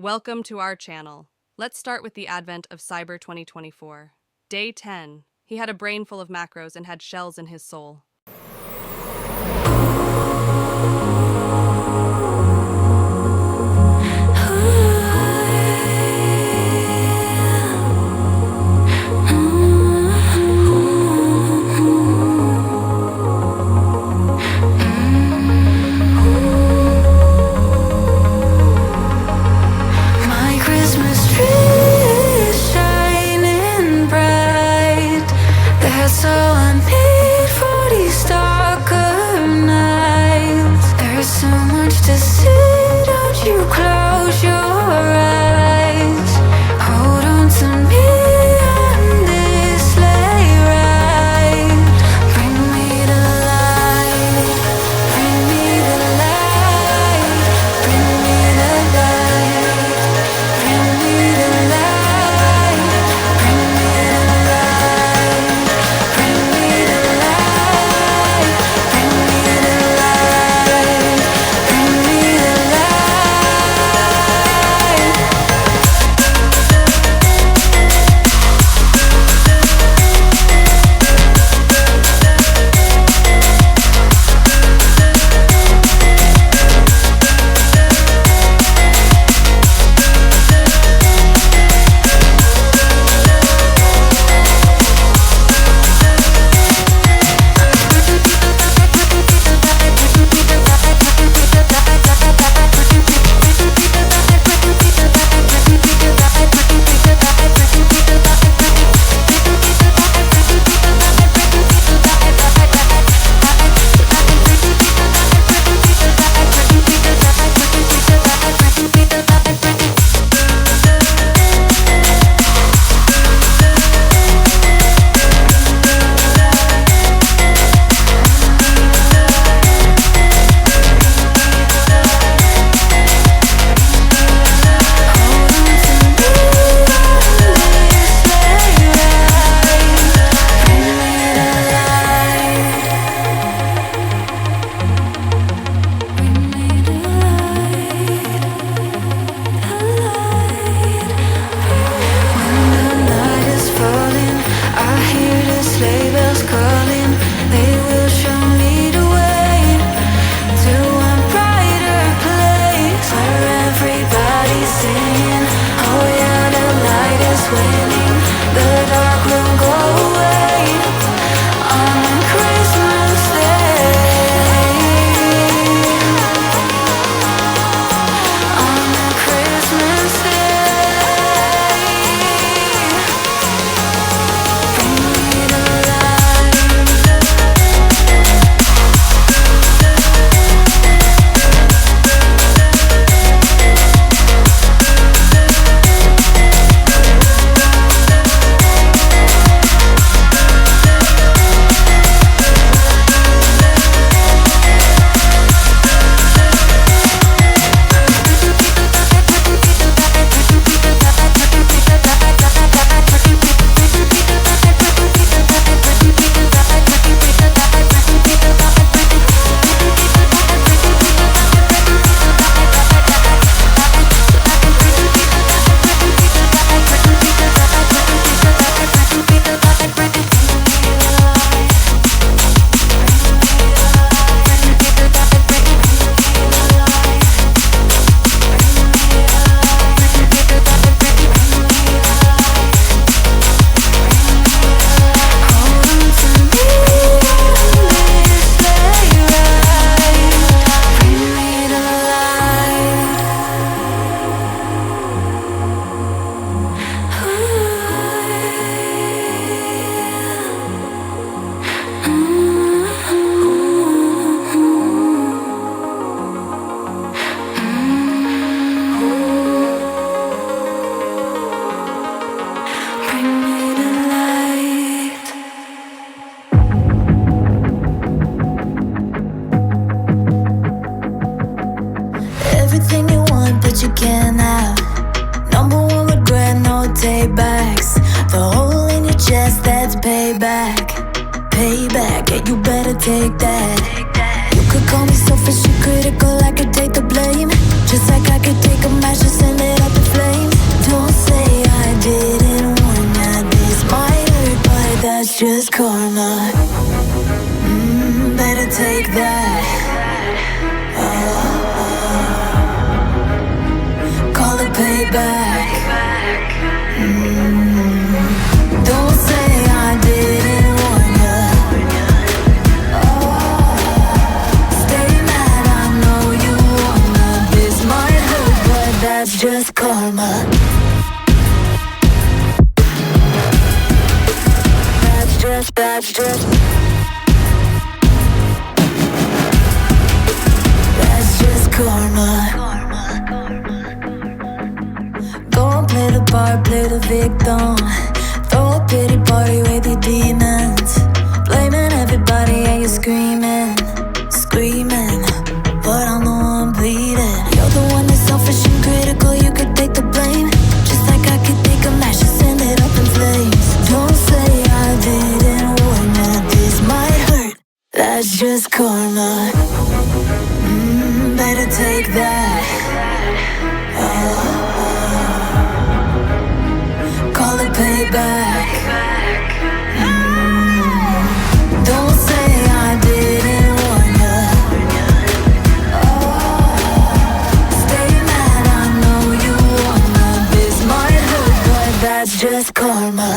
Welcome to our channel. Let's start with the advent of Cyber 2024. Day 10. He had a brain full of macros and had shells in his soul. take that. You could call me selfish and critical, I could take the blame. Just like I could take a match and send it up payback. Don't say I didn't warn ya. Stay mad, I know you wanna. This might hurt, but that's just karma. That's just karma. Go and play the part, play the victim. Throw a pity party with your demons. Blaming everybody and you're screaming, screaming, but I'm the one bleeding. You're the one that's selfish and critical, you could take the blame. Just like I could take a match and send it up in flames. Don't say I didn't warn you, this might hurt. That's just karma. Better take that. Call it payback. Don't say I didn't warn ya. Stay mad, I know you wanna. This might hurt, but that's just karma.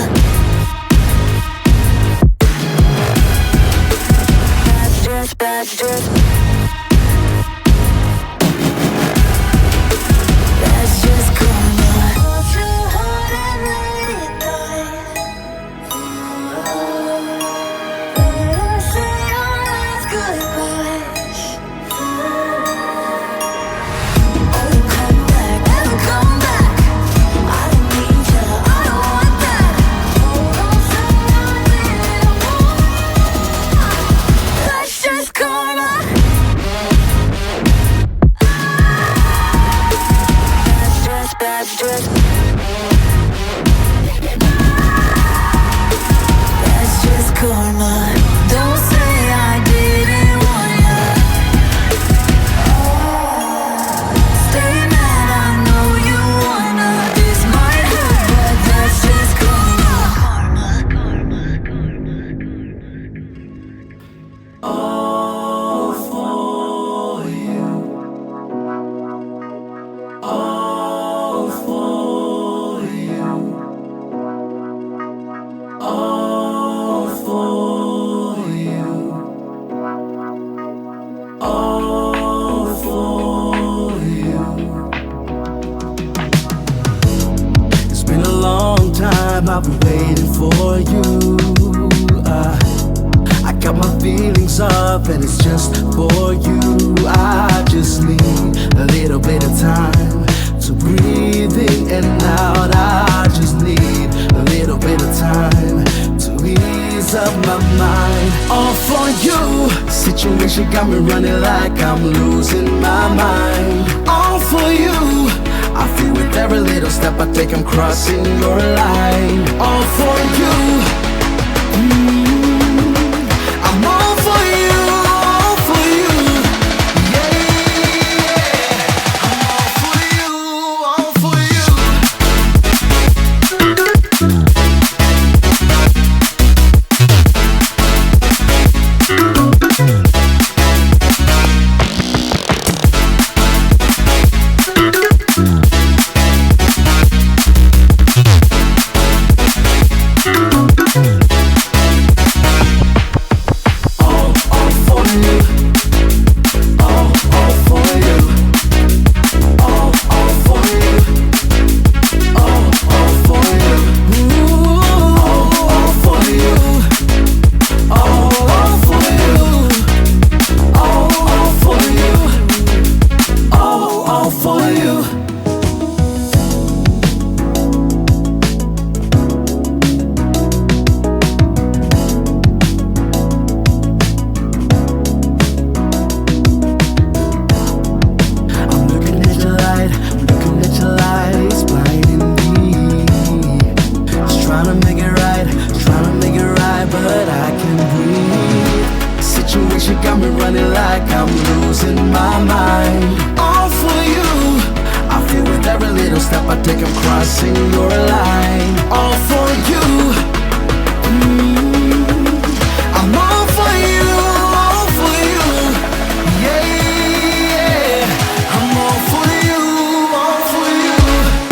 That's just I've been waiting for you. I got my feelings up and it's just for you. I just need a little bit of time to breathe in and out. I just need a little bit of time to ease up my mind. All for you. Situation got me running like I'm losing my mind. All for you. I feel with every little step I take I'm crossing your line. All for you. I'm all for you, all for you. Yeah, I'm all for you, all for you.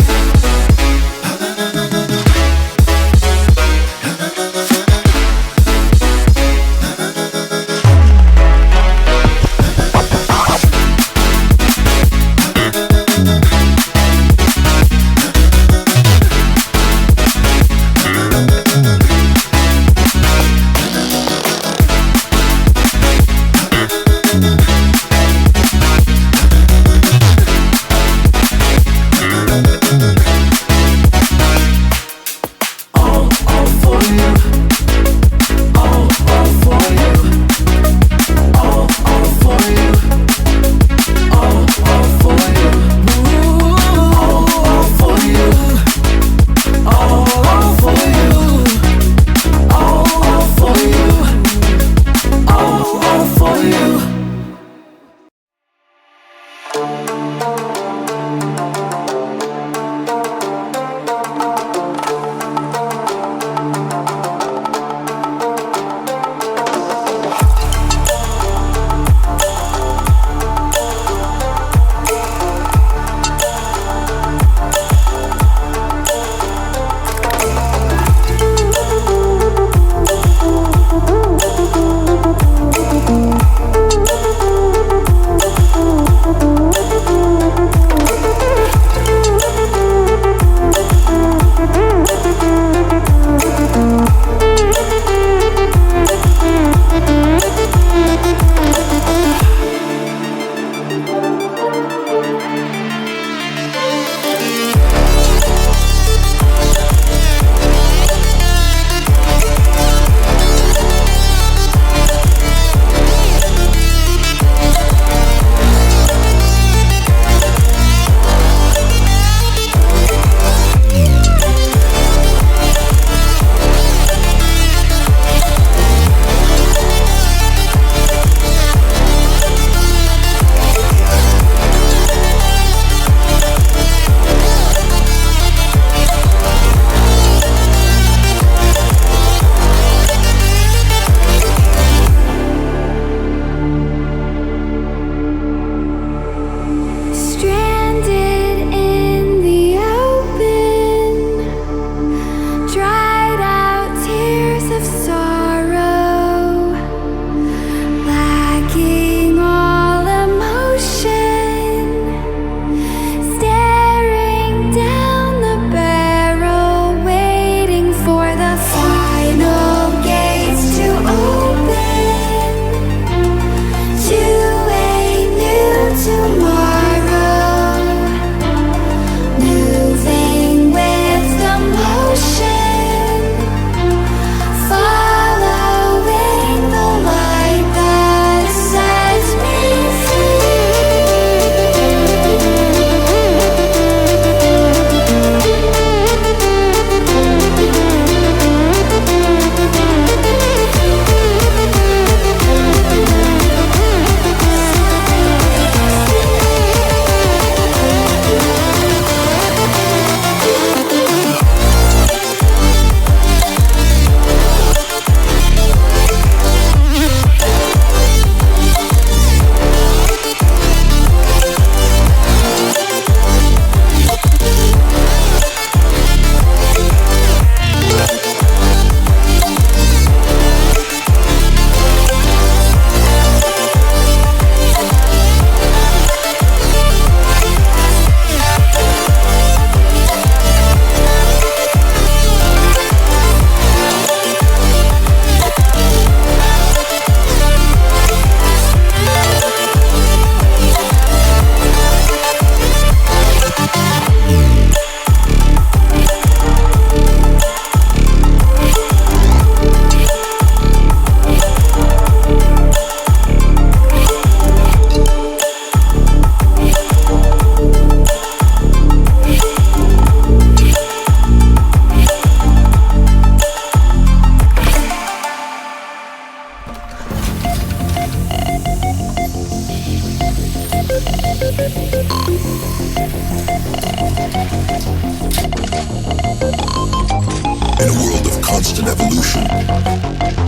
an evolution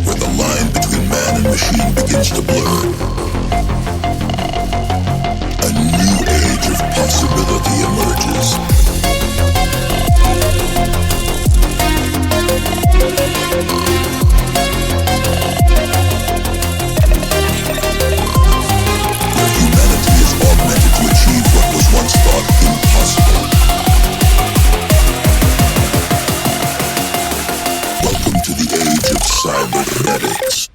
where the line between man and machine begins to blur. A new age of possibility emerges. Where humanity is augmented to achieve what was once thought impossible. Welcome to the age of cybernetics.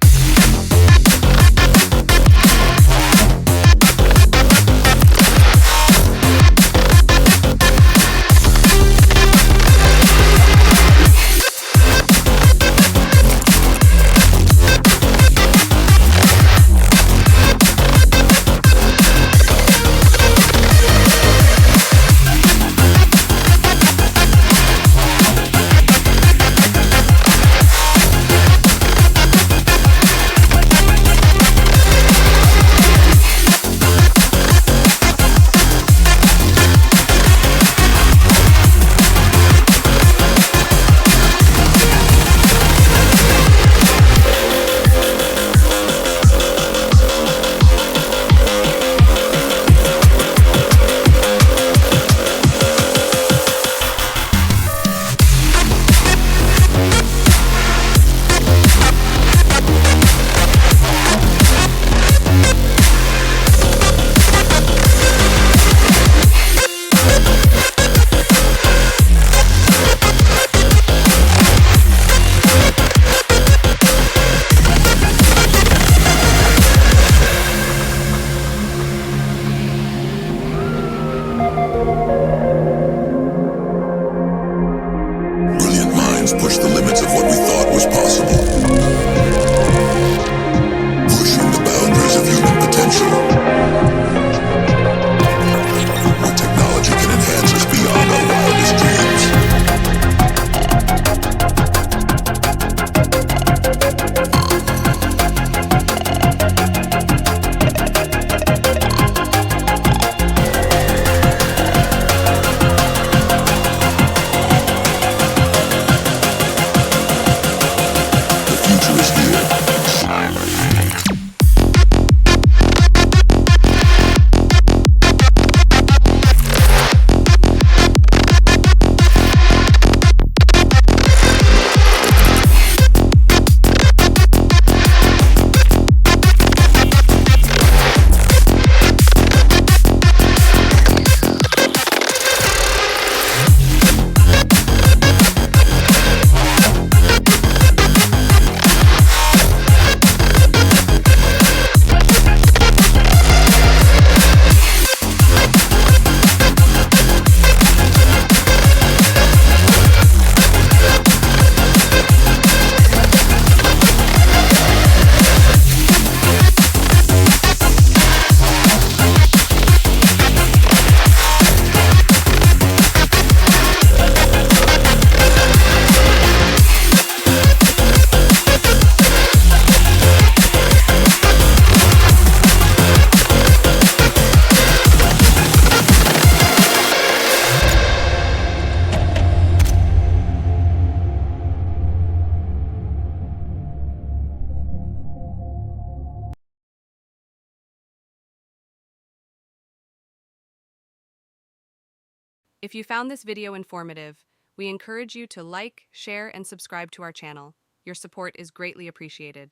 Push the limits of what we thought was possible. Pushing the boundaries of human potential. Where technology can enhance us beyond our wildest dreams. If you found this video informative, we encourage you to like, share, and subscribe to our channel. Your support is greatly appreciated.